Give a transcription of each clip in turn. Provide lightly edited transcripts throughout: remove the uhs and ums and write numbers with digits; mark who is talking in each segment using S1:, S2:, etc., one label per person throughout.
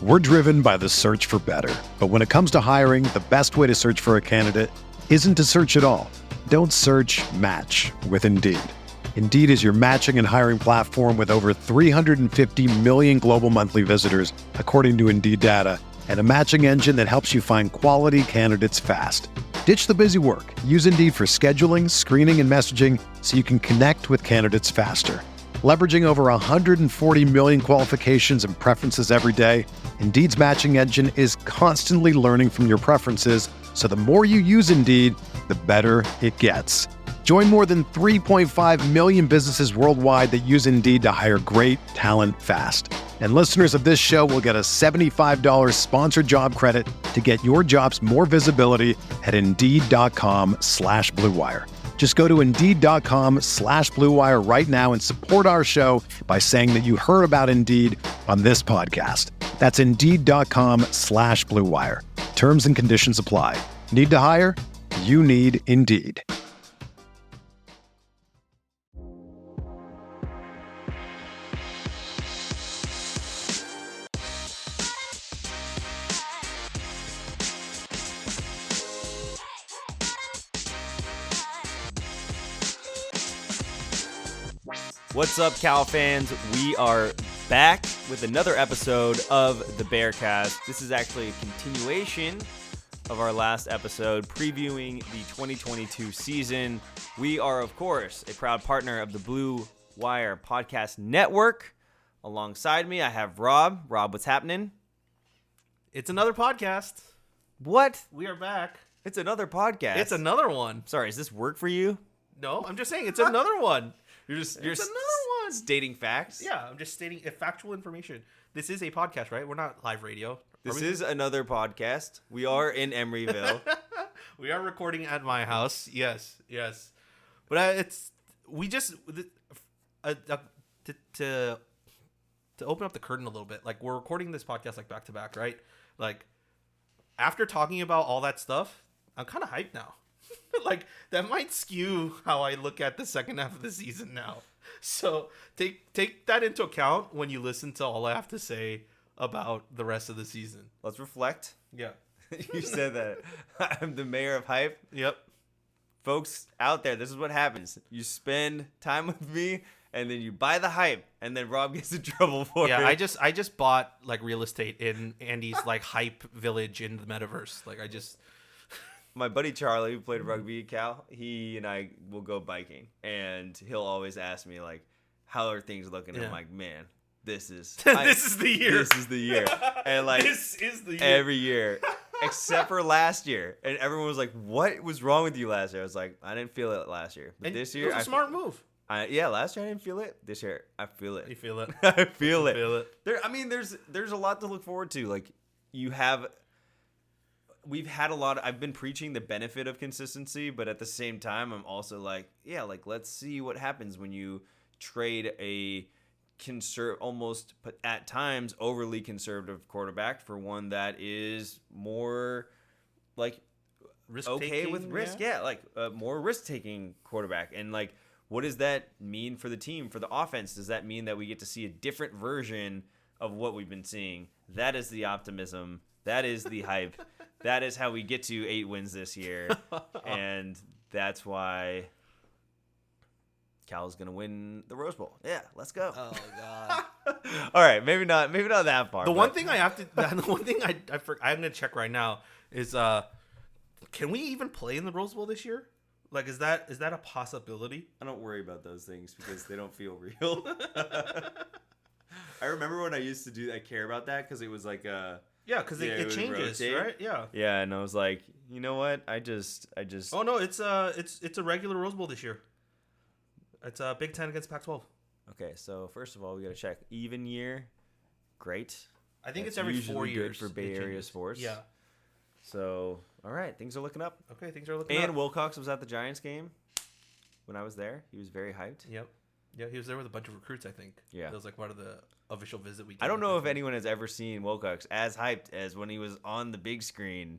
S1: We're driven by the search for better. But when it comes to hiring, the best way to search for a candidate isn't to search at all. Don't search, match with Indeed. Indeed is your matching and hiring platform with over 350 million global monthly visitors, according to Indeed data, and a matching engine that helps you find quality candidates fast. Ditch the busy work. Use Indeed for scheduling, screening, and messaging so you can connect with candidates faster. Leveraging over 140 million qualifications and preferences every day, Indeed's matching engine is constantly learning from your preferences, so the more you use Indeed, the better it gets. Join more than 3.5 million businesses worldwide that use Indeed to hire great talent fast. And listeners of this show will get a $75 sponsored job credit to get your jobs more visibility at Indeed.com/Blue Wire. Just go to Indeed.com/Blue Wire right now and support our show by saying that you heard about Indeed on this podcast. That's Indeed.com/Blue Wire. Terms and conditions apply. Need to hire? You need Indeed.
S2: What's up, Cal fans? We are back with another episode of the Bearcast. This is actually a continuation of our last episode previewing the 2022 season. We are, of course, a proud partner of the Blue Wire Podcast Network. Alongside me, I have Rob. Rob, what's happening?
S3: It's another podcast.
S2: What?
S3: We are back.
S2: It's another podcast.
S3: It's another one.
S2: Sorry, is this work for you?
S3: No, I'm just saying it's another one.
S2: It's
S3: another one.
S2: Stating facts?
S3: Yeah, I'm just stating factual information. This is a podcast, right? We're not live radio.
S2: This is another podcast. We are in Emeryville.
S3: We are recording at my house. Yes. But to open up the curtain a little bit, like we're recording this podcast like back to back, right? Like after talking about all that stuff, I'm kind of hyped now. Like that might skew how I look at the second half of the season now. So take that into account when you listen to all I have to say about the rest of the season.
S2: Let's reflect.
S3: Yeah.
S2: You said that I'm the mayor of hype.
S3: Yep.
S2: Folks out there, this is what happens. You spend time with me and then you buy the hype and then Rob gets in trouble for it.
S3: Yeah, I just bought like real estate in Andy's like hype village in the metaverse. Like
S2: my buddy Charlie, who played rugby at Cal, he and I will go biking, and he'll always ask me, like, how are things looking? Yeah. I'm like, man, this is
S3: this is the year.
S2: This is the year. And, like,
S3: this is the year.
S2: Every year, except for last year. And everyone was like, what was wrong with you last year? I was like, I didn't feel it last year. But this year,
S3: it was a smart move.
S2: Yeah, last year I didn't feel it. This year, I feel it.
S3: You feel it.
S2: I feel it.
S3: Feel it.
S2: There's a lot to look forward to. Like, we've had I've been preaching the benefit of consistency, but at the same time, I'm also like, yeah, like let's see what happens when you trade a almost at times overly conservative quarterback for one that is more like okay with risk. Yeah, like a more risk-taking quarterback. And like, what does that mean for the team, for the offense? Does that mean that we get to see a different version of what we've been seeing? That is the optimism. That is the hype. That is how we get to 8 wins this year. And that's why Cal's going to win the Rose Bowl. Yeah, let's go.
S3: Oh, God.
S2: All right, maybe not that far.
S3: One thing I'm going to check right now is can we even play in the Rose Bowl this year? Like, is that a possibility?
S2: I don't worry about those things because they don't feel real. I remember when I used to I care about that because it was like
S3: yeah, because it changes, rotate. Right? Yeah.
S2: Yeah, and I was like, you know what? I just.
S3: Oh no, it's a regular Rose Bowl this year. It's Big Ten against Pac-12.
S2: Okay, so first of all, we got to check even year. Great.
S3: I think it's every 4 years
S2: good for Bay Area sports.
S3: Yeah.
S2: So all right, things are looking up.
S3: Okay, things are looking up.
S2: And Wilcox was at the Giants game when I was there. He was very hyped.
S3: Yep. Yeah, he was there with a bunch of recruits, I think.
S2: Yeah.
S3: That was like part of the official visit we did.
S2: I don't know if anyone has ever seen Wilcox as hyped as when he was on the big screen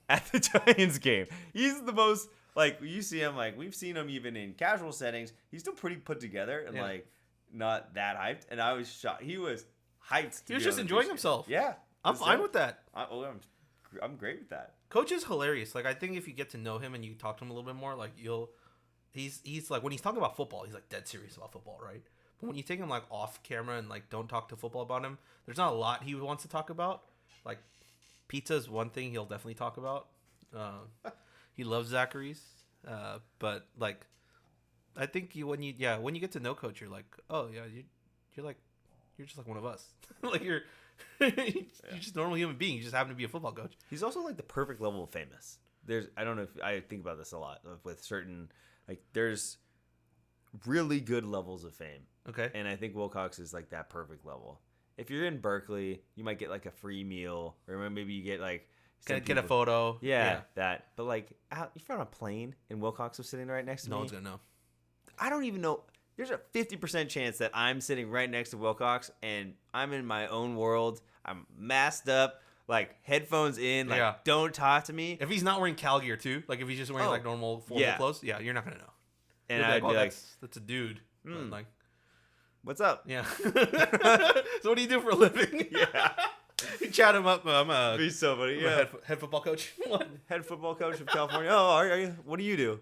S2: at the Giants game. He's the most, like, you see him, like, we've seen him even in casual settings. He's still pretty put together and, like, not that hyped. And I was shocked. He was hyped.
S3: He was just enjoying himself.
S2: Yeah.
S3: I'm fine with that.
S2: I'm great with that.
S3: Coach is hilarious. Like, I think if you get to know him and you talk to him a little bit more, like he's like, when he's talking about football, he's like dead serious about football, right? But when you take him like off camera and like don't talk to football about him, there's not a lot he wants to talk about. Like, pizza is one thing he'll definitely talk about. He loves Zachary's, but like, I think when you get to know Coach, you're like, oh yeah, you're just like one of us. Like you're just a normal human being. You just happen to be a football coach.
S2: He's also like the perfect level of famous. I don't know if I think about this a lot with certain, like, there's really good levels of fame.
S3: Okay.
S2: And I think Wilcox is like that perfect level. If you're in Berkeley, you might get like a free meal, or maybe you get like
S3: Get a photo.
S2: Yeah, that. But like, if you're on a plane and Wilcox was sitting right next to me,
S3: no one's gonna know.
S2: I don't even know. There's a 50% chance that I'm sitting right next to Wilcox and I'm in my own world. I'm masked up, like headphones in, like don't talk to me.
S3: If he's not wearing Cal gear too, like if he's just wearing like normal formal clothes, you're not gonna know.
S2: And I'd be like,
S3: that's a dude. Like,
S2: what's up?
S3: Yeah. So what do you do for a living?
S2: Yeah.
S3: You chat him up. I'm a
S2: Be somebody.
S3: Yeah. Head football coach. What?
S2: Head football coach of California. Oh, are you? What do you do?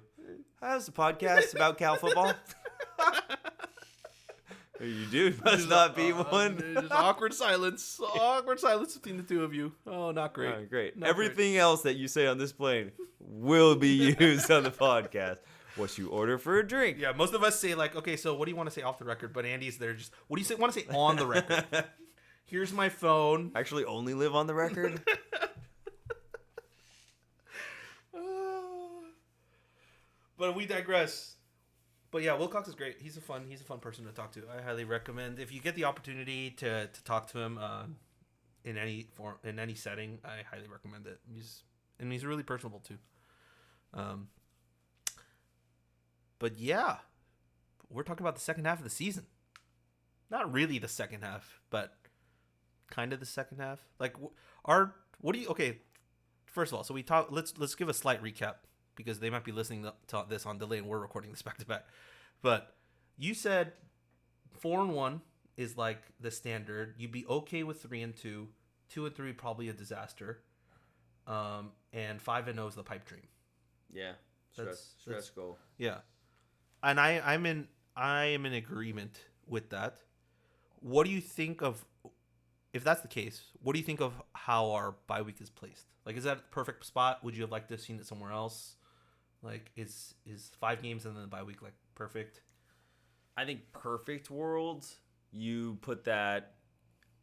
S2: How's the podcast about Cal football? You do. Must not be one.
S3: Just awkward silence. Awkward silence between the two of you. Oh, not great.
S2: Oh, great.
S3: Not
S2: Everything else that you say on this plane will be used on the podcast. What you order for a drink.
S3: Yeah, most of us say like, okay, so what do you want to say off the record? But Andy's there just, what do you want to say on the record? Here's my phone.
S2: Actually only live on the record.
S3: But we digress. But yeah, Wilcox is great. He's a fun person to talk to. I highly recommend, if you get the opportunity to talk to him in any form, in any setting, I highly recommend it. He's really personable too. But yeah, we're talking about the second half of the season. Not really the second half, but kind of the second half. Like, okay, first of all, so we talk. Let's give a slight recap, because they might be listening to this on delay and we're recording this back to back. But you said 4-1 is like the standard. You'd be okay with 3-2, 2-3 probably a disaster, and 5-0 is the pipe dream.
S2: Yeah, stretch goal.
S3: Yeah, and I am in agreement with that. What do you think of, if that's the case? What do you think of how our bye week is placed? Like, is that a perfect spot? Would you have liked to have seen it somewhere else? Like, is 5 games and then the bye week like perfect?
S2: I think perfect world, you put that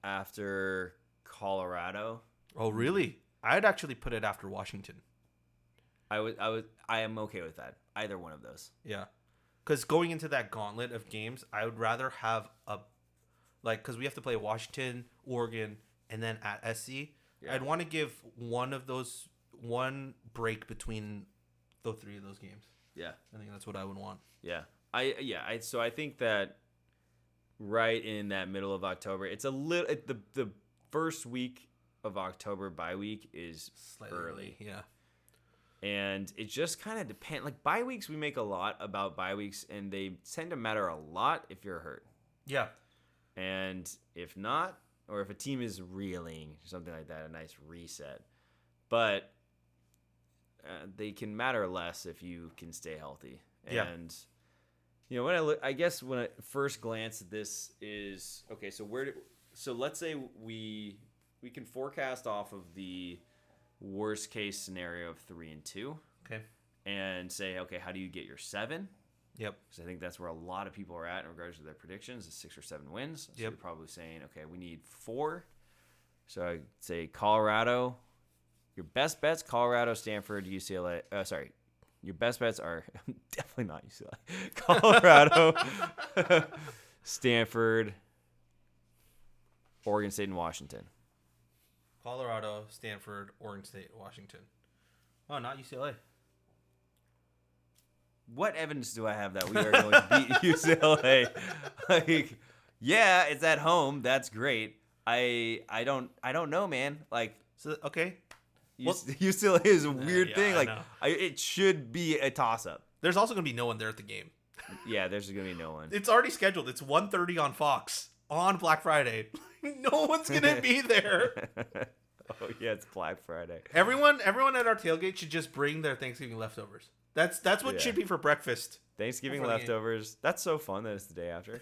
S2: after Colorado.
S3: Oh, really? I'd actually put it after Washington.
S2: I am okay with that. Either one of those.
S3: Yeah. Because going into that gauntlet of games, I would rather have because we have to play Washington, Oregon, and then at SC. Yeah. I'd want to give one break between the 3 of those games.
S2: Yeah.
S3: I think that's what I would want.
S2: Yeah. So I think that right in that middle of October, it's a little, the first week of October bye week is
S3: slightly early. Yeah.
S2: And it just kind of depends. Like, bye weeks, we make a lot about bye weeks, and they tend to matter a lot if you're hurt.
S3: Yeah.
S2: And if not, or if a team is reeling, something like that, a nice reset. But they can matter less if you can stay healthy.
S3: Yeah.
S2: And, you know, I guess when I first glance at this is, okay, so let's say we can forecast off of the worst case scenario of 3-2.
S3: Okay.
S2: And say, okay, how do you get your 7?
S3: Yep.
S2: Because I think that's where a lot of people are at in regards to their predictions, is 6 or 7 wins. So you're probably saying, okay, we need 4. So I'd say Colorado. Your best bets, Colorado, Stanford, UCLA. Your best bets are definitely not UCLA. Colorado, Stanford, Oregon State, and Washington.
S3: Colorado, Stanford, Oregon State, Washington. Oh, not UCLA.
S2: What evidence do I have that we are going to beat UCLA? Like, yeah, it's at home. That's great. I don't know, man. Like,
S3: so okay.
S2: UCLA is a weird thing. Like, it should be a toss-up.
S3: There's also going to be no one there at the game.
S2: Yeah, there's going to be no one.
S3: It's already scheduled. It's 1:30 on Fox. on Black Friday. No one's gonna be there.
S2: Oh yeah, it's Black Friday.
S3: Everyone at our tailgate should just bring their Thanksgiving leftovers. That's what
S2: Yeah.
S3: should be for breakfast.
S2: Thanksgiving
S3: Before the game.
S2: leftovers. That's so fun that it's the day after.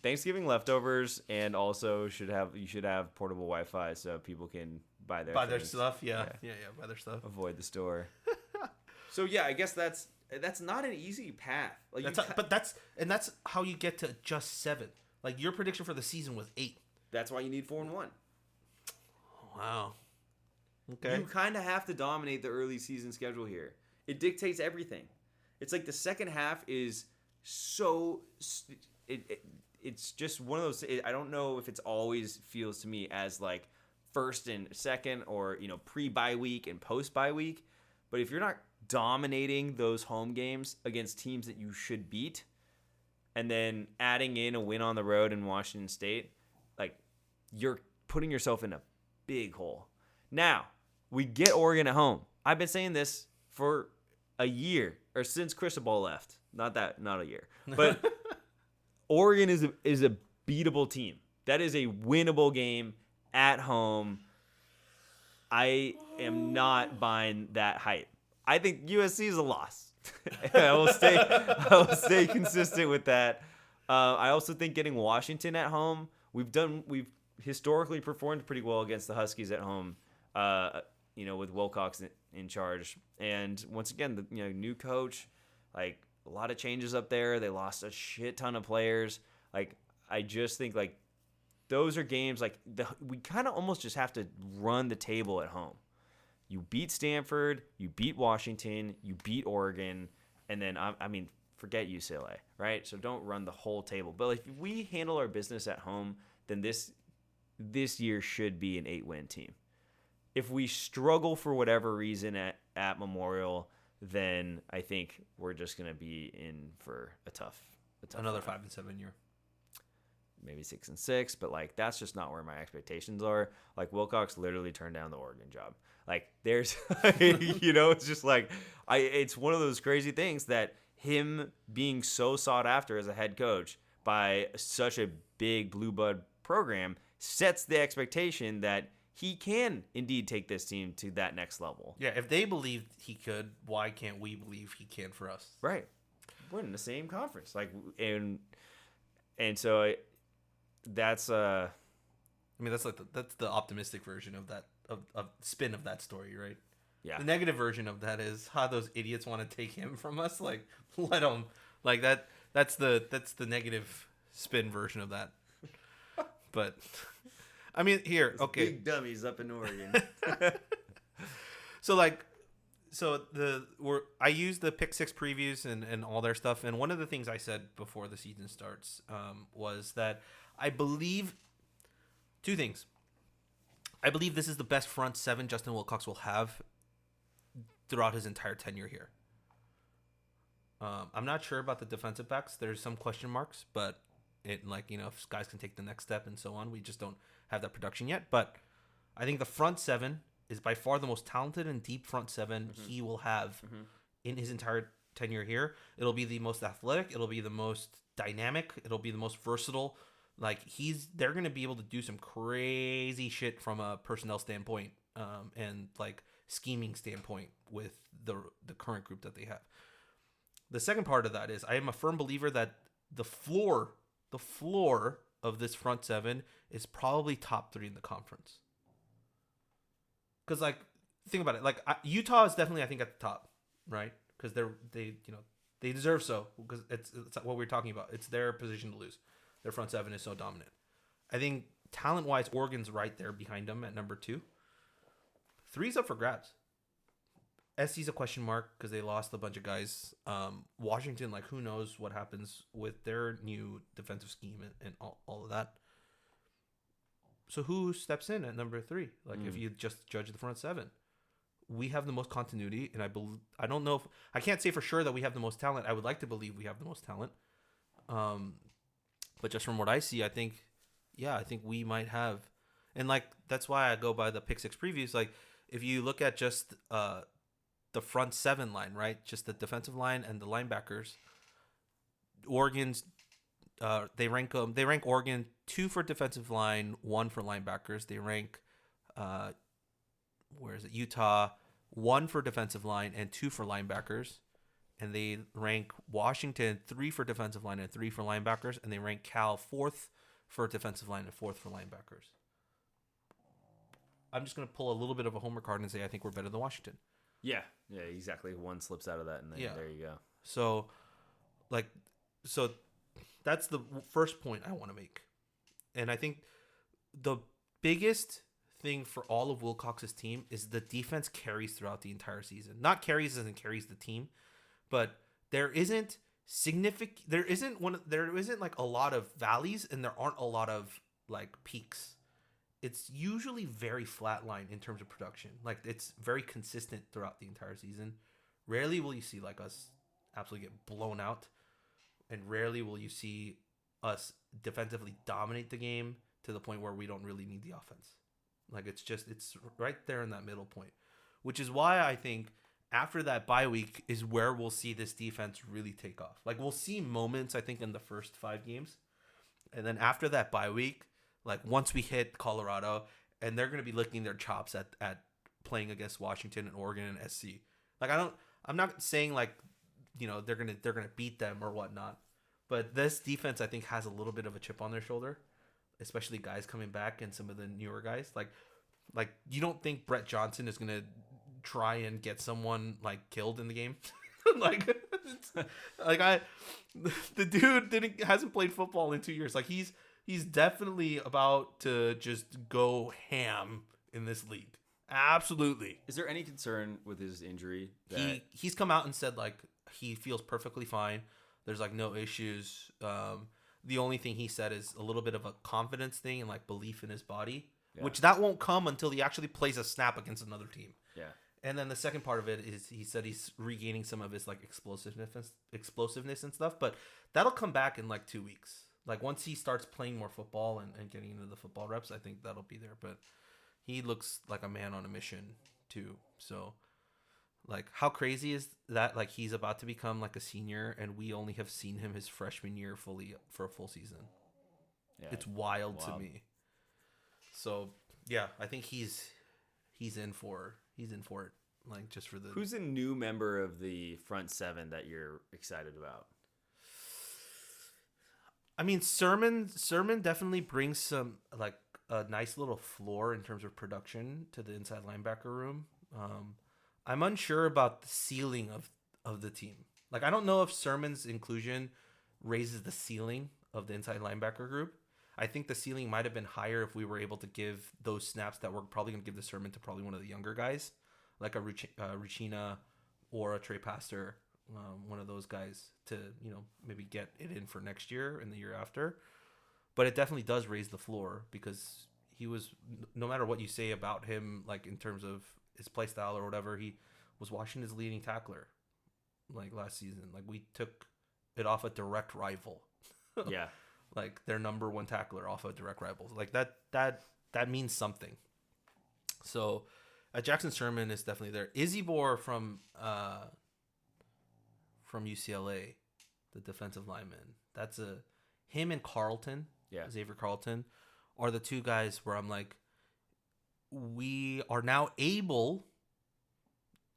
S2: Thanksgiving leftovers, and also you should have portable Wi-Fi so people can buy their things.
S3: Stuff. Yeah, buy their stuff.
S2: Avoid the store. So yeah, I guess that's not an easy path. Like,
S3: That's how you get to just 7. Like your prediction for the season was 8.
S2: that's why you need 4-1.
S3: Wow. Okay.
S2: You kind of have to dominate the early season schedule here. It dictates everything. It's like the second half is so. It's just one of those. I don't know if it's always feels to me as like first and second, or pre-bye week and post-bye week. But if you're not dominating those home games against teams that you should beat, and then adding in a win on the road in Washington State, like, you're putting yourself in a big hole. Now, we get Oregon at home. I've been saying this for a year, or since Cristobal left. Not a year. But Oregon is a beatable team. That is a winnable game at home. I am not buying that hype. I think USC is a loss. I will stay consistent with that. I also think getting Washington at home. We've historically performed pretty well against the Huskies at home. With Wilcox in charge, and once again, the new coach, like, a lot of changes up there. They lost a shit ton of players. Like, I just think, like, those are games like we kind of almost just have to run the table at home. You beat Stanford, you beat Washington, you beat Oregon, and then forget UCLA, right? So don't run the whole table. But if we handle our business at home, then this year should be an 8-win team. If we struggle for whatever reason at Memorial, then I think we're just going to be in for a tough
S3: Another
S2: run.
S3: 5-7 year.
S2: Maybe 6-6, but like, that's just not where my expectations are. Like, Wilcox literally turned down the Oregon job. Like, there's, it's just like, it's one of those crazy things that him being so sought after as a head coach by such a big blue blood program sets the expectation that he can indeed take this team to that next level.
S3: Yeah, if they believed he could, why can't we believe he can for us?
S2: Right. We're in the same conference. Like, and so that's
S3: that's the optimistic version of that of spin of that story, right?
S2: Yeah.
S3: The negative version of that is how those idiots want to take him from us. Like, let them. Like that. That's the negative spin version of that. But here, okay.
S2: Big dummies up in Oregon.
S3: I use the Pick 6 previews and all their stuff, and one of the things I said before the season starts was that I believe two things. I believe this is the best front 7 Justin Wilcox will have throughout his entire tenure here. I'm not sure about the defensive backs. There's some question marks, but if guys can take the next step and so on. We just don't have that production yet. But I think the front 7 is by far the most talented and deep front 7 he will have in his entire tenure here. It'll be the most athletic. It'll be the most dynamic. It'll be the most versatile. Like, they're going to be able to do some crazy shit from a personnel standpoint and like scheming standpoint with the current group that they have. The second part of that is I am a firm believer that the floor of this front 7 is probably top 3 in the conference. Because, like, think about it. Like, Utah is definitely, I think, at the top, right? Because they deserve so, because it's what we're talking about. It's their position to lose. Their front 7 is so dominant. I think talent-wise, Oregon's right there behind them at number 2. 3's up for grabs. SC's a question mark because they lost a bunch of guys. Washington, like, who knows what happens with their new defensive scheme and all of that. So who steps in at number 3? Like, if you just judge the front 7, we have the most continuity, and I don't know if I can't say for sure that we have the most talent. I would like to believe we have the most talent. But just from what I see, I think we might have, and like that's why I go by the Pick 6 previews. Like, if you look at just the front 7 line, right, just the defensive line and the linebackers, Oregon's They rank Oregon 2 for defensive line, 1 for linebackers. They rank Utah 1 for defensive line and 2 for linebackers. And they rank Washington 3 for defensive line and 3 for linebackers. And they rank Cal 4th for defensive line and 4th for linebackers. I'm just going to pull a little bit of a homer card and say I think we're better than Washington.
S2: Yeah, exactly. One slips out of that, and then there you go.
S3: So that's the first point I want to make. And I think the biggest thing for all of Wilcox's team is the defense carries throughout the entire season. Not carries as in carries the team, but there isn't like a lot of valleys and there aren't a lot of like peaks. It's usually very flatline in terms of production. Like it's very consistent throughout the entire season. Rarely will you see like us absolutely get blown out, and rarely will you see us defensively dominate the game to the point where we don't really need the offense. Like it's right there in that middle point, which is why I think after that bye week is where we'll see this defense really take off. Like we'll see moments I think in the first 5 games, and then after that bye week, like once we hit Colorado, and they're going to be licking their chops at playing against Washington and Oregon and SC. Like I'm not saying like, you know, they're going to beat them or whatnot, but this defense I think has a little bit of a chip on their shoulder, especially guys coming back and some of the newer guys. Like you don't think Brett Johnson is going to try and get someone like killed in the game? The dude hasn't played football in 2 years. Like he's definitely about to just go ham in this league. Absolutely.
S2: Is there any concern with his injury?
S3: He's come out and said like he feels perfectly fine. There's like no issues. The only thing he said is a little bit of a confidence thing and like belief in his body, which that won't come until he actually plays a snap against another team.
S2: Yeah.
S3: And then the second part of it is he said he's regaining some of his like explosiveness and stuff, but that'll come back in like 2 weeks. Like once he starts playing more football and getting into the football reps, I think that'll be there. But he looks like a man on a mission too. So like how crazy is that? Like he's about to become like a senior and we only have seen him his freshman year fully for a full season. Yeah, it's wild to me. So yeah, I think he's in for it. Like just for the
S2: Who's a new member of the front 7 that you're excited about?
S3: I mean, Sermon definitely brings some like a nice little floor in terms of production to the inside linebacker room. I'm unsure about the ceiling of the team. Like I don't know if Sermon's inclusion raises the ceiling of the inside linebacker group. I think the ceiling might have been higher if we were able to give those snaps that we're probably going to give the Sermon to probably one of the younger guys, like a Ruchina or a Trey Pastor. One of those guys to, you know, maybe get it in for next year and the year after. But it definitely does raise the floor because he was, no matter what you say about him, like in terms of his play style or whatever, he was Washington's leading tackler like last season. Like we took it off a direct rival.
S2: Yeah.
S3: Like their number 1 tackler off a direct rival. Like that means something. So Jackson Sherman is definitely there. Izzy Bohr from UCLA, the defensive lineman. That's him and Carlton.
S2: Yeah.
S3: Xavier Carlton are the 2 guys where I'm like, we are now able,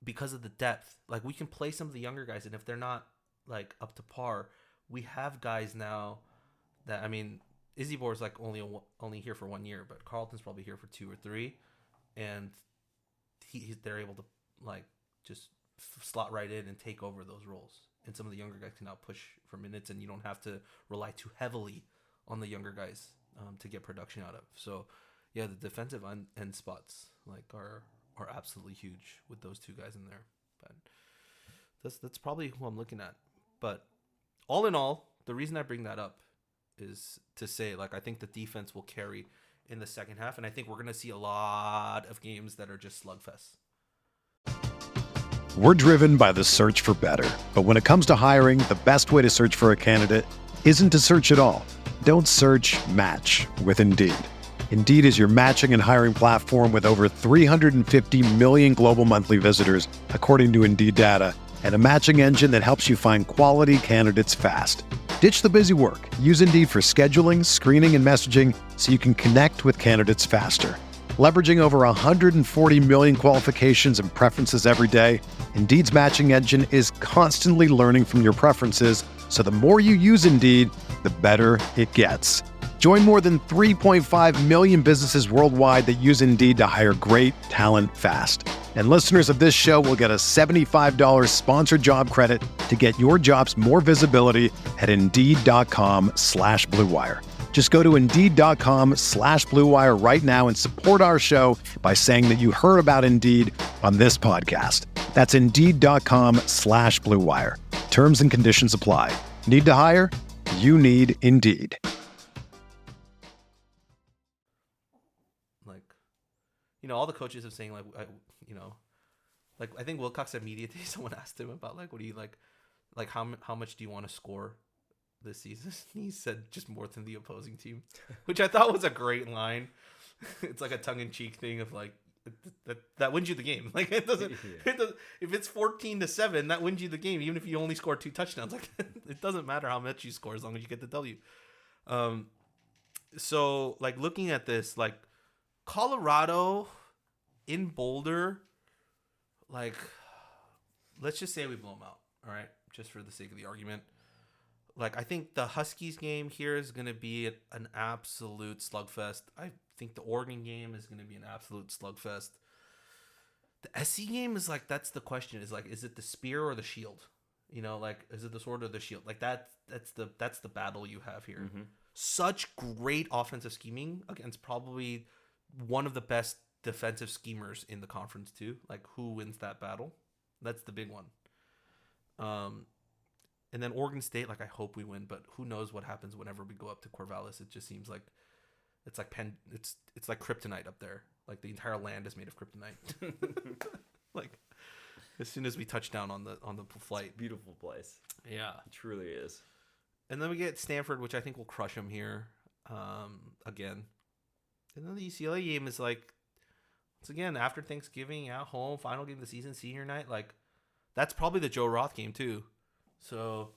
S3: because of the depth, like we can play some of the younger guys, and if they're not like up to par, we have guys now that, I mean, Izzy Bohr is like only here for 1 year, but Carlton's probably here for 2 or 3, and they're able to like just slot right in and take over those roles. And some of the younger guys can now push for minutes, and you don't have to rely too heavily on the younger guys to get production out of. So, yeah, the defensive end spots like are absolutely huge with those 2 guys in there. But that's probably who I'm looking at. But all in all, the reason I bring that up is to say, like, I think the defense will carry in the second half, and I think we're going to see a lot of games that are just slugfests.
S1: We're driven by the search for better. But when it comes to hiring, the best way to search for a candidate isn't to search at all. Don't search, match with Indeed. Indeed is your matching and hiring platform with over 350 million global monthly visitors, according to Indeed data, and a matching engine that helps you find quality candidates fast. Ditch the busy work. Use Indeed for scheduling, screening, and messaging so you can connect with candidates faster. Leveraging over 140 million qualifications and preferences every day, Indeed's matching engine is constantly learning from your preferences, so the more you use Indeed, the better it gets. Join more than 3.5 million businesses worldwide that use Indeed to hire great talent fast. And listeners of this show will get a $75 sponsored job credit to get your jobs more visibility at Indeed.com/Blue Wire. Just go to Indeed.com/Blue Wire right now and support our show by saying that you heard about Indeed on this podcast. That's Indeed.com/Blue Wire. Terms and conditions apply. Need to hire? You need Indeed.
S3: Like, all the coaches are saying, like, I think Wilcox at media day, someone asked him about, like, what do you like how much do you want to score this season? He said just more than the opposing team, which I thought was a great line. It's like a tongue-in-cheek thing of like that wins you the game. Like it doesn't if it's 14-7, that wins you the game, even if you only score 2 touchdowns. Like it doesn't matter how much you score as long as you get the W. So like looking at this, like Colorado in Boulder, like let's just say we blow them out, all right, just for the sake of the argument. Like, I think the Huskies game here is going to be an absolute slugfest. I think the Oregon game is going to be an absolute slugfest. The SC game is like, that's the question. Is like, is it the spear or the shield? Like, is it the sword or the shield? Like that's the battle you have here. Mm-hmm. Such great offensive scheming against probably one of the best defensive schemers in the conference too. Like, who wins that battle? That's the big one. And then Oregon State, like I hope we win, but who knows what happens whenever we go up to Corvallis. It just seems like it's like it's like kryptonite up there. Like the entire land is made of kryptonite. Like as soon as we touch down on the flight.
S2: It's a beautiful place.
S3: Yeah.
S2: It truly is.
S3: And then we get Stanford, which I think will crush them here again. And then the UCLA game is like, once again, after Thanksgiving, at home, final game of the season, senior night. Like that's probably the Joe Roth game too. So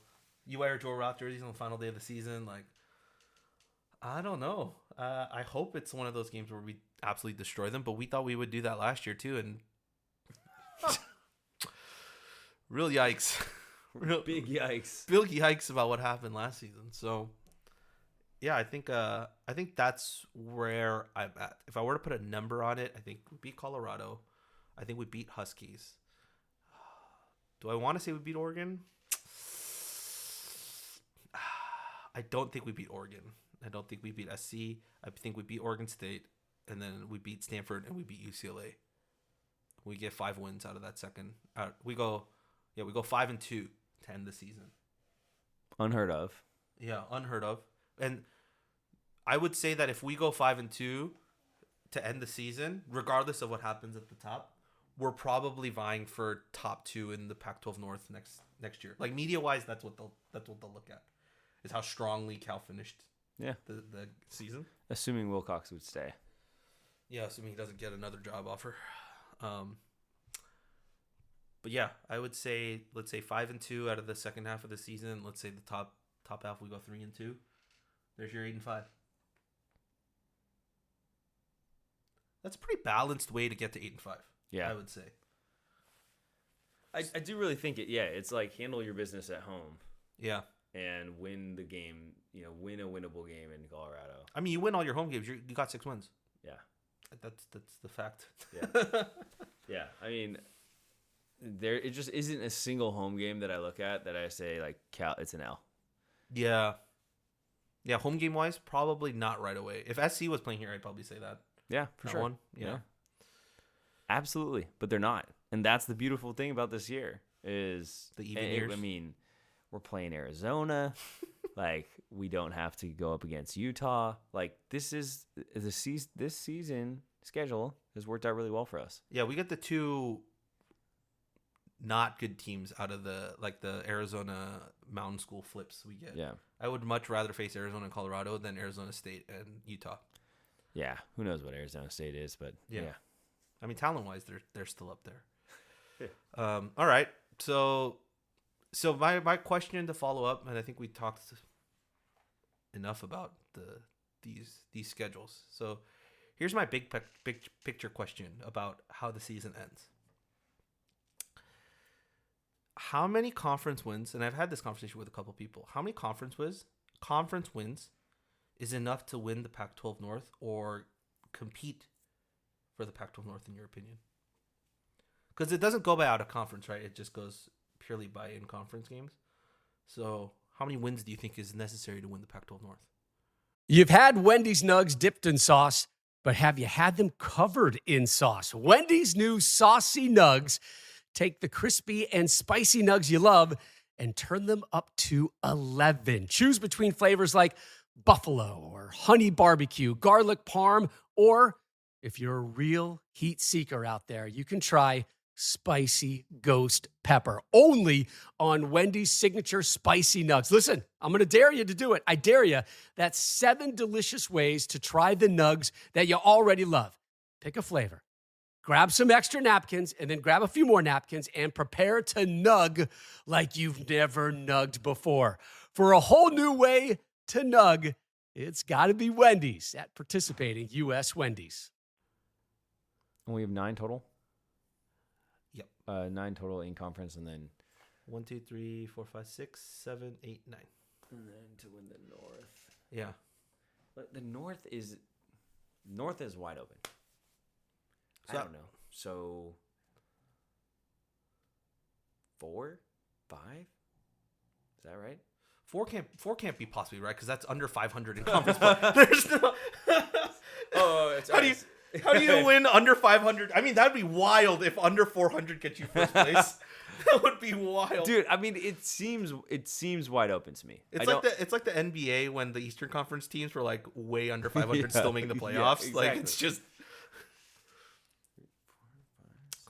S3: you wear Joe Roth jerseys on the final day of the season. Like, I don't know. I hope it's one of those games where we absolutely destroy them, but we thought we would do that last year too. And real yikes.
S2: Big yikes.
S3: Big yikes about what happened last season. So yeah, I think that's where I'm at. If I were to put a number on it, I think we beat Colorado. I think we beat Huskies. Do I want to say we beat Oregon? I don't think we beat Oregon. I don't think we beat SC. I think we beat Oregon State, and then we beat Stanford, and we beat UCLA. We get 5 wins out of that second. We go 5-2 to end the season.
S2: Unheard of.
S3: Yeah, unheard of. And I would say that if we go 5-2 to end the season, regardless of what happens at the top, we're probably vying for top 2 in the Pac-12 North next year. Like media wise, that's what they'll look at. Is how strongly Cal finished the season.
S2: Assuming Wilcox would stay.
S3: Yeah, assuming he doesn't get another job offer. But yeah, I would say, let's say 5-2 out of the second half of the season. Let's say the top half we go 3-2. There's your 8-5. That's a pretty balanced way to get to 8-5.
S2: Yeah,
S3: I would say.
S2: I do really think it's like handle your business at home.
S3: Yeah.
S2: And win the game, win a winnable game in Colorado.
S3: I mean, you win all your home games. You got 6 wins.
S2: Yeah.
S3: That's the fact.
S2: Yeah. Yeah. I mean, it just isn't a single home game that I look at that I say, like, Cal, it's an L.
S3: Yeah. Yeah, home game wise, probably not right away. If SC was playing here, I'd probably say that.
S2: Yeah, for sure.
S3: One. Yeah.
S2: Absolutely. But they're not. And that's the beautiful thing about this year is
S3: the even years.
S2: I mean, we're playing Arizona. Like, we don't have to go up against Utah. Like, this season schedule has worked out really well for us.
S3: Yeah, we get the 2 not good teams out of the Arizona Mountain School flips we get.
S2: Yeah.
S3: I would much rather face Arizona and Colorado than Arizona State and Utah.
S2: Yeah, who knows what Arizona State is, but yeah.
S3: I mean, talent-wise, they're still up there. Yeah. All right, so my question to follow up, and I think we talked enough about these schedules. So here's my big picture question about how the season ends. How many conference wins, and I've had this conversation with a couple people, how many conference wins is enough to win the Pac-12 North or compete for the Pac-12 North, in your opinion? Because it doesn't go by out of conference, right? It just goes purely by in-conference games. So how many wins do you think is necessary to win the Pac-12 North?
S4: You've had Wendy's nugs dipped in sauce, but have you had them covered in sauce? Wendy's new saucy nugs take the crispy and spicy nugs you love and turn them up to 11. Choose between flavors like buffalo or honey barbecue, garlic parm, or if you're a real heat seeker out there, you can try spicy ghost pepper, only on Wendy's signature spicy nugs. Listen, I'm going to dare you to do it. I dare you. That's 7 delicious ways to try the nugs that you already love. Pick a flavor. Grab some extra napkins and then grab a few more napkins and prepare to nug like you've never nugged before. For a whole new way to nug, it's got to be Wendy's at participating U.S. Wendy's.
S2: And we have 9 total?
S3: Yep.
S2: 9 total in conference, and then
S3: 1, 2, 3, 4, 5, 6, 7, 8, 9.
S2: And then to win the North.
S3: Yeah.
S2: But the North is wide open.
S3: So
S2: I don't know. So 4, 5? Is that right?
S3: 4 can't be possibly right because that's under 500 in conference play. There's no.
S2: It's
S3: How do you win under 500? I mean, that'd be wild if under 400 gets you first place. That would be wild,
S2: dude. I mean, it seems wide open to me.
S3: It's like the NBA when the Eastern Conference teams were like way under 500 still making the playoffs.
S2: Yeah, exactly.
S3: Like it's just.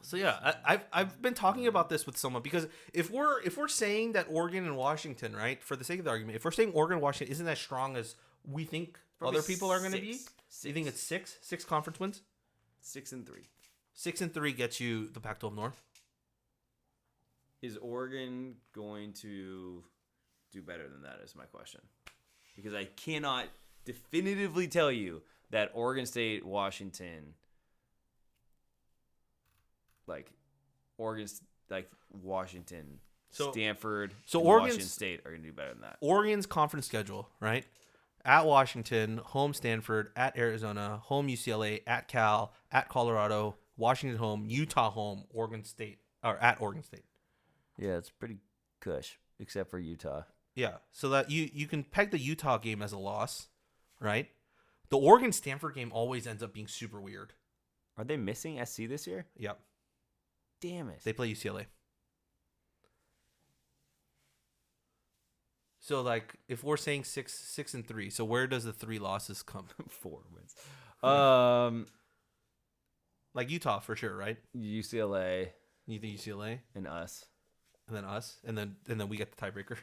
S3: So yeah, I've been talking about this with someone because if we're saying that Oregon and Washington, right, for the sake of the argument, if we're saying Oregon and Washington isn't as strong as we think
S2: Probably
S3: other people are going to be,
S2: 6.
S3: you think it's 6 conference wins?
S2: 6 and 3.
S3: 6 and 3 gets you the Pac-12 North.
S2: Is Oregon going to do better than that? Is my question, because I cannot definitively tell you that Oregon State, Washington, Washington, Stanford, and Washington State are going to do better than that.
S3: Oregon's conference schedule, right? At Washington, home Stanford, at Arizona, home UCLA, at Cal, at Colorado, Washington home, Utah home, Oregon State, or at Oregon State.
S2: Yeah, it's pretty cush, except for Utah.
S3: Yeah, so that you can peg the Utah game as a loss, right? The Oregon Stanford game always ends up being super weird.
S2: Are they missing SC this year?
S3: Yep.
S2: Damn it.
S3: They play UCLA. So like if we're saying 6 and 3, so where does the 3 losses come?
S2: 4 wins.
S3: Like Utah for sure, right?
S2: UCLA.
S3: You think UCLA
S2: and us.
S3: And then us, and then we get the tiebreaker.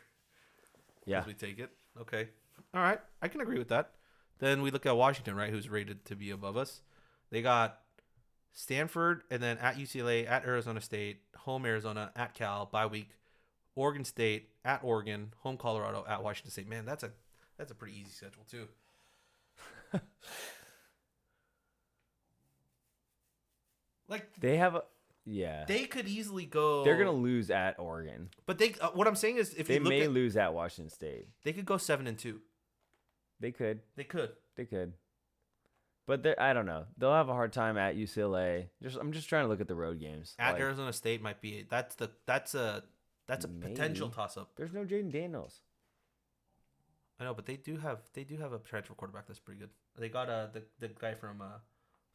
S2: Yeah,
S3: we take it. Okay, all right, I can agree with that. Then we look at Washington, right, who's rated to be above us. They got Stanford, and then at UCLA, at Arizona State, home Arizona, at Cal, bye week, Oregon State, at Oregon, home Colorado, at Washington State. Man, that's a pretty easy schedule too. Like
S2: they have a. Yeah,
S3: they could easily go.
S2: They're gonna lose at Oregon,
S3: but they. What I'm saying is, if
S2: they
S3: you look
S2: may lose at Washington State,
S3: they could go 7 and 2.
S2: They could.
S3: They could.
S2: But I don't know. They'll have a hard time at UCLA. I'm just trying to look at the road games.
S3: At Arizona State might be that's a potential toss up.
S2: There's no Jaden Daniels.
S3: I know, but they do have a transfer quarterback that's pretty good. They got the guy from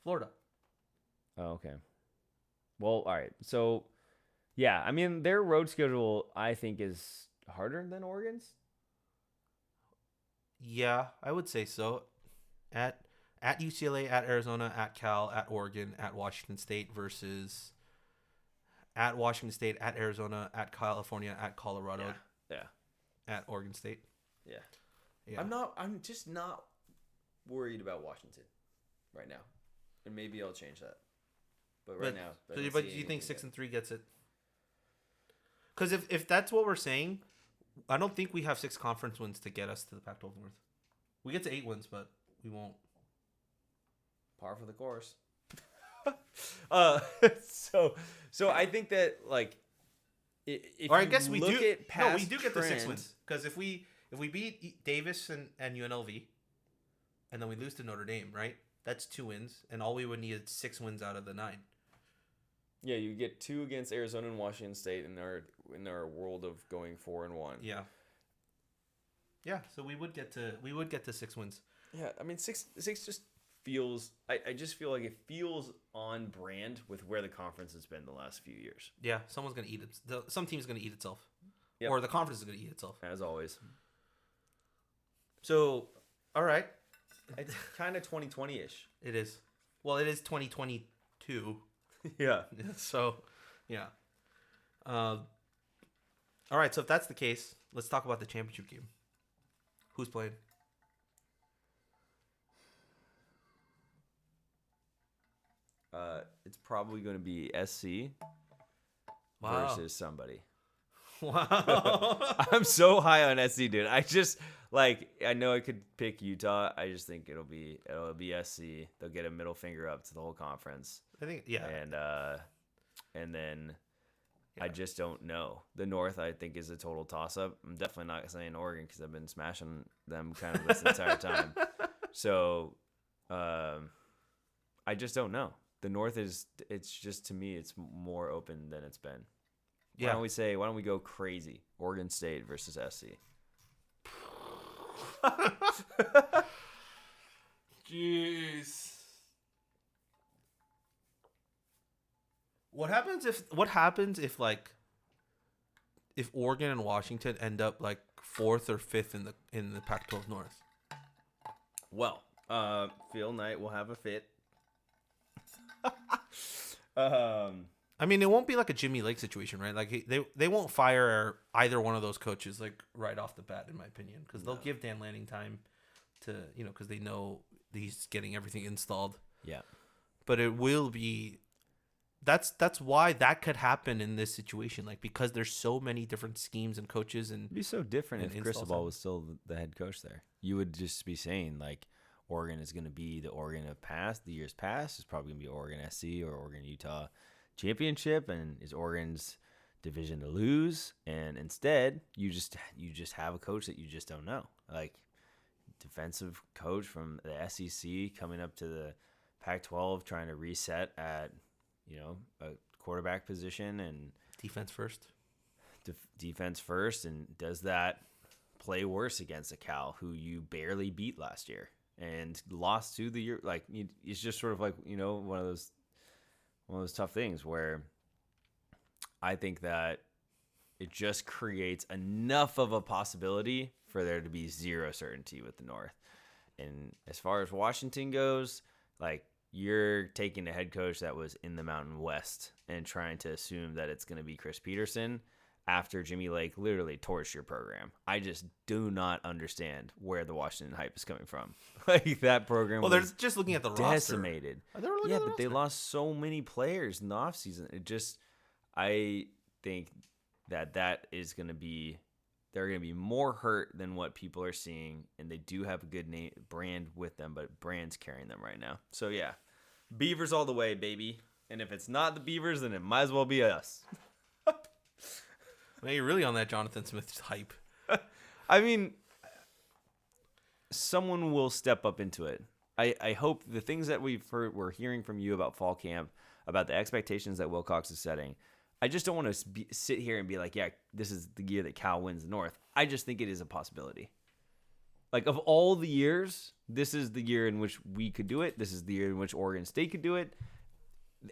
S3: Florida.
S2: Oh, okay. Well, all right. So, yeah, I mean, their road schedule, I think, is harder than Oregon's.
S3: Yeah, I would say so. At UCLA, at Arizona, at Cal, at Oregon, at Washington State versus at Washington State, at Arizona, at California, at Colorado.
S2: Yeah.
S3: At Oregon State.
S2: Yeah. I'm just not worried about Washington right now. And maybe I'll change that. But right now.
S3: But do you think 6 and 3 gets it? Because if that's what we're saying, I don't think we have 6 conference wins to get us to the Pac-12 North. We get to 8 wins, but we won't.
S2: Par for the course. So I think that like if
S3: Or I
S2: you
S3: guess we
S2: look
S3: do.
S2: at past
S3: We do get the 6
S2: trend-
S3: wins because if we beat Davis and UNLV, and then we lose to Notre Dame, right? That's 2 wins, and all we would need is 6 wins out of the 9.
S2: Yeah, you get 2 against Arizona and Washington State in our world of going 4-1.
S3: Yeah. Yeah, so we would get to 6 wins.
S2: Yeah, I mean six just feels. I just feel like it feels on brand with where the conference has been the last few years.
S3: Yeah, someone's gonna eat it. Some team's gonna eat itself,
S2: Yep.
S3: or the conference is gonna eat itself.
S2: As always.
S3: So, all right,
S2: It's kind of 2020-ish.
S3: it is. Well, it is 2022.
S2: Yeah.
S3: So, yeah. All right. So if that's the case, let's talk about the championship game. Who's playing?
S2: It's probably going to be SC
S3: Wow.
S2: versus somebody.
S3: Wow.
S2: I'm so high on SC, dude. I just I know I could pick Utah. I just think it'll be SC. They'll get a middle finger up to the whole conference.
S3: I think yeah.
S2: And then
S3: Yeah.
S2: I just don't know. The North, I think, is a total toss up. I'm definitely not saying Oregon because I've been smashing them kind of this entire time. So, I just don't know. The North it's just, to me, it's more open than it's been.
S3: Yeah.
S2: Why don't we go crazy? Oregon State versus SC.
S3: Jeez. What happens if if Oregon and Washington end up like 4th or 5th in the Pac-12 North?
S2: Well, Phil Knight will have a fit.
S3: I mean, it won't be like a Jimmy Lake situation, right? Like they won't fire either one of those coaches like right off the bat, in my opinion, because they'll give Dan Lanning time to because they know he's getting everything installed.
S2: Yeah.
S3: But it will be. That's why that could happen in this situation, like because there's so many different schemes and coaches and
S2: It'd be so different
S3: and
S2: if
S3: installs
S2: Cristobal
S3: them.
S2: was still the head coach there. You would just be saying like Oregon is going to be the Oregon of the years past. It's probably going to be Oregon SC or Oregon Utah championship, and is Oregon's division to lose. And instead, you just have a coach that you just don't know, like defensive coach from the SEC coming up to the Pac-12, trying to reset at a quarterback position and
S3: defense first.
S2: defense first, and does that play worse against a Cal who you barely beat last year and lost to the year? Like, it's just sort of like one of those tough things where I think that it just creates enough of a possibility for there to be zero certainty with the North. And as far as Washington goes, like, you're taking a head coach that was in the Mountain West and trying to assume that it's going to be Chris Peterson after Jimmy Lake literally torched your program. I just do not understand where the Washington hype is coming from. Like, that program
S3: Well, they're
S2: was
S3: just looking at the
S2: decimated.
S3: roster. They were looking
S2: Yeah,
S3: at the
S2: but they
S3: roster.
S2: lost so many players in the offseason. I think that is going to be, they're going to be more hurt than what people are seeing, and they do have a good brand with them, but brand's carrying them right now. So yeah, Beavers all the way, baby. And if it's not the Beavers, then it might as well be us.
S3: Man, you're really on that Jonathan Smith hype.
S2: I mean, someone will step up into it. I hope the things that we're hearing from you about fall camp, about the expectations that Wilcox is setting, I just don't want to sit here and be like, yeah, this is the year that Cal wins the North. I just think it is a possibility. Like, of all the years, this is the year in which we could do it. This is the year in which Oregon State could do it.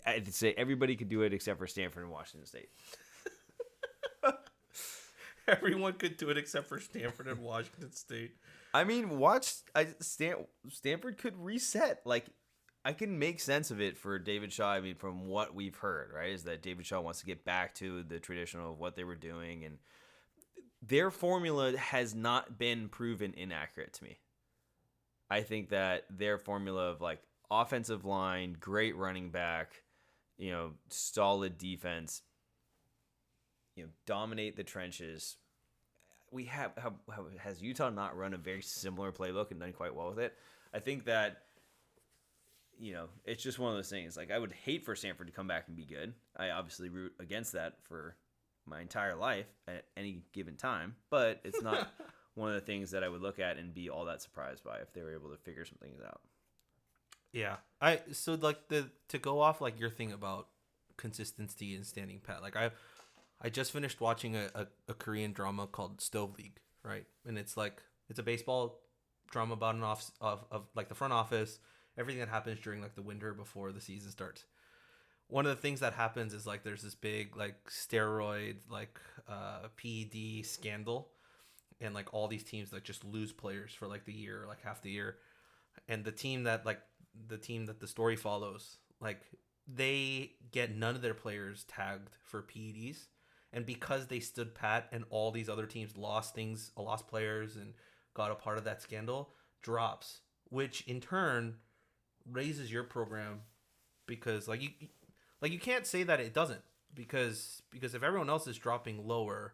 S2: I'd say everybody could do it except for Stanford and Washington State.
S3: Everyone could do it except for Stanford and Washington State.
S2: I mean, Stanford could reset. Like, I can make sense of it for David Shaw. I mean, from what we've heard, right, is that David Shaw wants to get back to the traditional of what they were doing, and their formula has not been proven inaccurate to me. I think that their formula of like offensive line, great running back, solid defense, dominate the trenches, we have how has Utah not run a very similar playbook and done quite well with it? I think that it's just one of those things. Like, I would hate for Stanford to come back and be good. I obviously root against that for my entire life at any given time, but it's not one of the things that I would look at and be all that surprised by if they were able to figure some things out.
S3: Yeah. To go off like your thing about consistency and standing pat. Like I just finished watching a Korean drama called Stove League, right? And it's a baseball drama about an of like the front office, everything that happens during like the winter before the season starts. One of the things that happens is like there's this big like steroid like PED scandal, and like all these teams like just lose players for like the year, like half the year. And the team that the story follows, like they get none of their players tagged for PEDs, and because they stood pat and all these other teams lost players and got a part of that scandal, drops, which in turn raises your program, because you can't say that it doesn't, because if everyone else is dropping lower,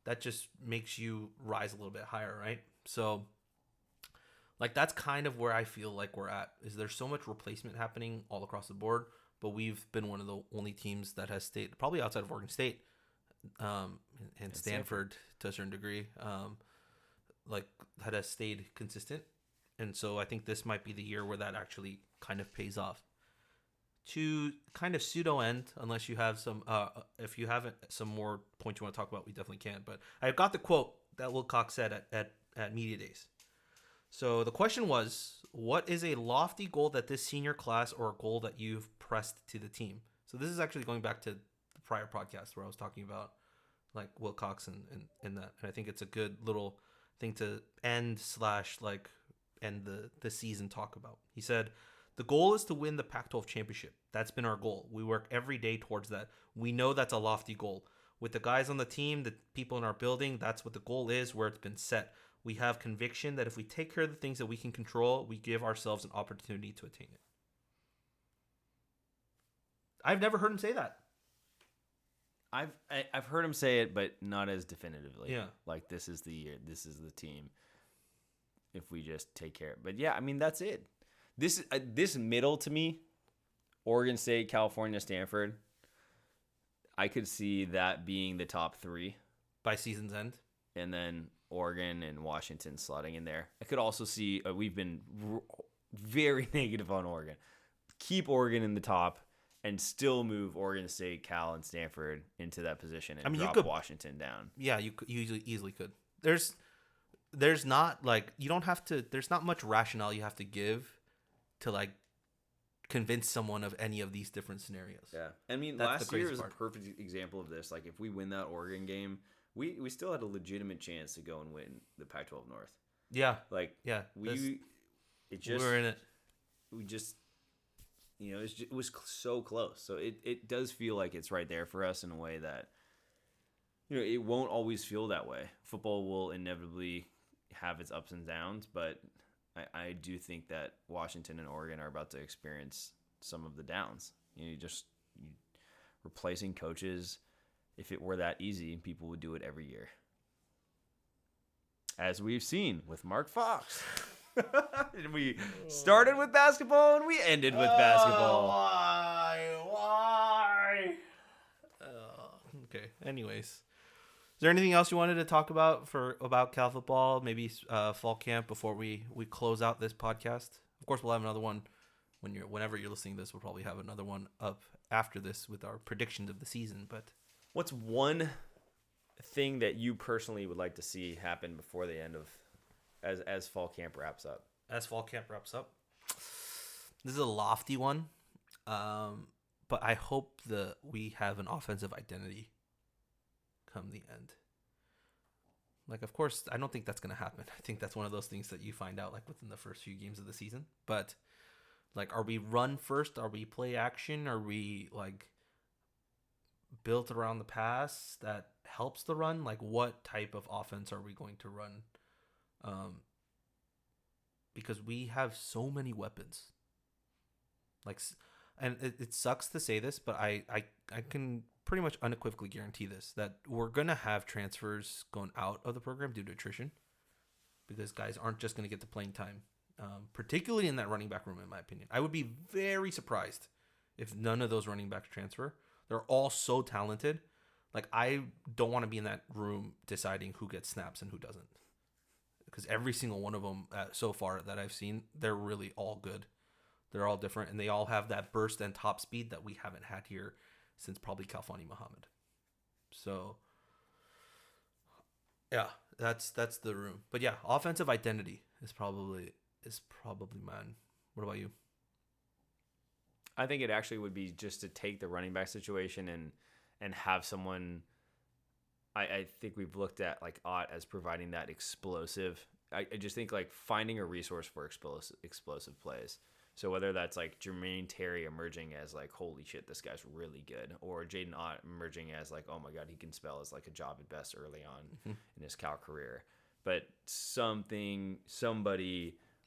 S3: that just makes you rise a little bit higher, right? So like that's kind of where I feel like we're at, is there's so much replacement happening all across the board, but we've been one of the only teams that has stayed, probably outside of Oregon State, and Stanford to a certain degree, like that has stayed consistent. And so I think this might be the year where that actually kind of pays off. To kind of pseudo end, unless you have some, if you haven't some more points you want to talk about, we definitely can. But I got the quote that Wilcox said at Media Days. So the question was, what is a lofty goal that this senior class, or a goal that you've pressed to the team? So this is actually going back to the prior podcast where I was talking about like Wilcox and that. And I think it's a good little thing to end the season talk about. He said, the goal is to win the Pac-12 championship. That's been our goal. We work every day towards that. We know that's a lofty goal. With the guys on the team, the people in our building, that's what the goal is, where it's been set. We have conviction that if we take care of the things that we can control, we give ourselves an opportunity to attain it. I've never heard him say that.
S2: I've heard him say it, but not as definitively.
S3: Yeah.
S2: Like, this is the year, this is the team, if we just take care. But yeah, I mean, that's it. This middle, to me, Oregon State, California, Stanford, I could see that being the top three
S3: by season's end,
S2: and then Oregon and Washington slotting in there. I could also see, we've been very negative on Oregon. Keep Oregon in the top and still move Oregon State, Cal, and Stanford into that position, and drop Washington down.
S3: Yeah, you easily could. There's not like, you don't have to, there's not much rationale you have to give to like convince someone of any of these different scenarios.
S2: Yeah. I mean, last year is a perfect example of this. Like, if we win that Oregon game, we still had a legitimate chance to go and win the Pac-12 North.
S3: Yeah.
S2: Like,
S3: yeah,
S2: we're in it. We just, it was so close. So it does feel like it's right there for us in a way that, it won't always feel that way. Football will inevitably have its ups and downs, but I do think that Washington and Oregon are about to experience some of the downs. Replacing coaches. If it were that easy, people would do it every year. As we've seen with Mark Fox. And we started with basketball and we ended with basketball.
S3: Why? Okay. Anyways, is there anything else you wanted to talk about Cal football? Maybe fall camp before we close out this podcast. Of course, we'll have another one whenever you're listening to this. We'll probably have another one up after this with our predictions of the season. But
S2: what's one thing that you personally would like to see happen before the end of as fall camp wraps up?
S3: As fall camp wraps up, this is a lofty one, but I hope that we have an offensive identity come the end. Like, of course, I don't think that's going to happen. I think that's one of those things that you find out like within the first few games of the season. But like, are we run first? Are we play action? Are we like built around the pass that helps the run? Like, what type of offense are we going to run? Because we have so many weapons. Like, and it sucks to say this, but I can pretty much unequivocally guarantee this, that we're going to have transfers going out of the program due to attrition, because guys aren't just going to get the playing time, particularly in that running back room, in my opinion. I would be very surprised if none of those running backs transfer. They're all so talented. Like, I don't want to be in that room deciding who gets snaps and who doesn't, because every single one of them so far that I've seen, they're really all good. They're all different, and they all have that burst and top speed that we haven't had here since probably Khalfani Muhammad. So, yeah, that's the room. But yeah, offensive identity is probably mine. What about you?
S2: I think it actually would be just to take the running back situation and have someone. I think we've looked at like Ott as providing that explosive. I just think like finding a resource for explosive plays. So whether that's like Jermaine Terry emerging as like, holy shit, this guy's really good, or Jaden Ott emerging as like, oh my God, he can spell as like a job at best early on in his Cal career. But somebody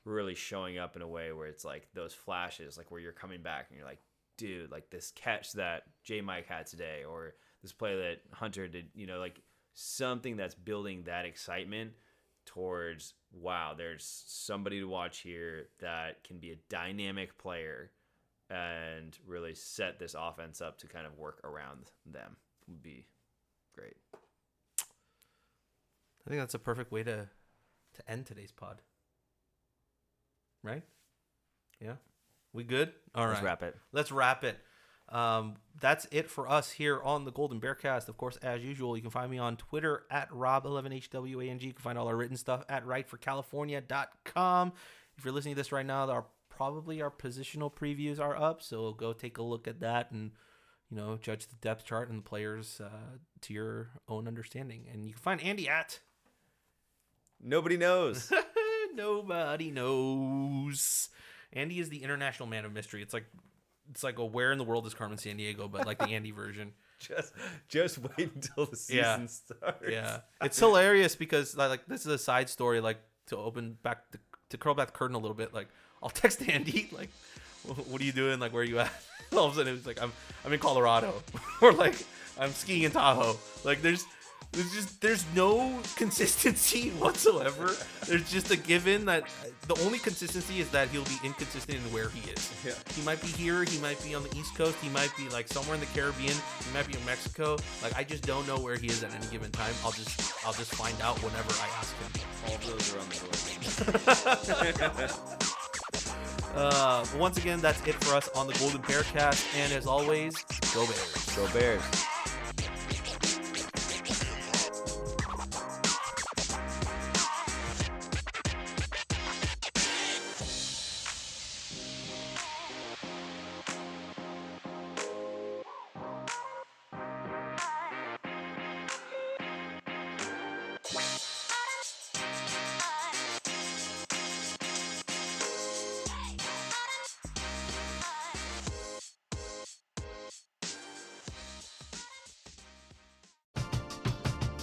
S2: really showing up in a way where it's like those flashes, like where you're coming back and you're like, dude, like this catch that J Mike had today, or this play that Hunter did, like something that's building that excitement towards, wow, there's somebody to watch here that can be a dynamic player and really set this offense up to kind of work around them would be great.
S3: I think that's a perfect way to end today's pod. Right? Yeah? We good? All right. Let's wrap it. That's it for us here on the Golden Bearcast. Of course, as usual, you can find me on Twitter at Rob11HWANG. You can find all our written stuff at writeforcalifornia.com. If you're listening to this right now, probably our positional previews are up, so go take a look at that and judge the depth chart and the players to your own understanding. And you can find Andy at
S2: Nobody knows.
S3: Nobody knows. Andy is the international man of mystery. It's like a Where in the World is Carmen Sandiego, but like the Andy version.
S2: Just wait until the season starts.
S3: Yeah, it's hilarious because like this is a side story. Like to curl back the curtain a little bit. Like I'll text Andy like, "What are you doing? Like where are you at?" All of a sudden it was like, "I'm in Colorado," or like I'm skiing in Tahoe. Like there's no consistency whatsoever. There's just a given that the only consistency is that he'll be inconsistent in where he is.
S2: Yeah.
S3: He might be here. He might be on the East Coast. He might be like somewhere in the Caribbean. He might be in Mexico. Like I just don't know where he is at any given time. I'll just find out whenever I ask him.
S2: All of those are on the board.
S3: But once again, that's it for us on the Golden Bearcast. And as always, go Bears.
S2: Go Bears.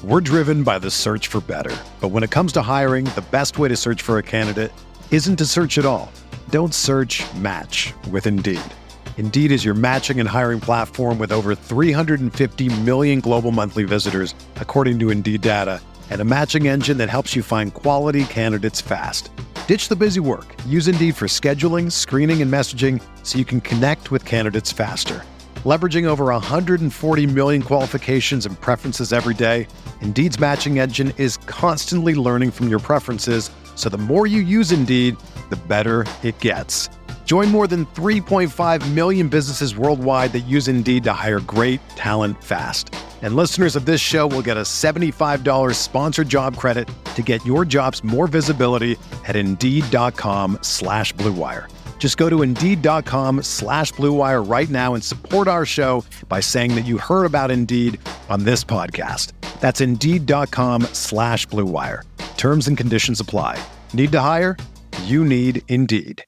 S1: We're driven by the search for better. But when it comes to hiring, the best way to search for a candidate isn't to search at all. Don't search, match with Indeed. Indeed is your matching and hiring platform with over 350 million global monthly visitors, according to Indeed data, and a matching engine that helps you find quality candidates fast. Ditch the busy work. Use Indeed for scheduling, screening, and messaging so you can connect with candidates faster. Leveraging over 140 million qualifications and preferences every day, Indeed's matching engine is constantly learning from your preferences, so the more you use Indeed, the better it gets. Join more than 3.5 million businesses worldwide that use Indeed to hire great talent fast. And listeners of this show will get a $75 sponsored job credit to get your jobs more visibility at Indeed.com/Blue Wire. Just go to Indeed.com/Blue Wire right now and support our show by saying that you heard about Indeed on this podcast. That's Indeed.com/Blue Wire. Terms and conditions apply. Need to hire? You need Indeed.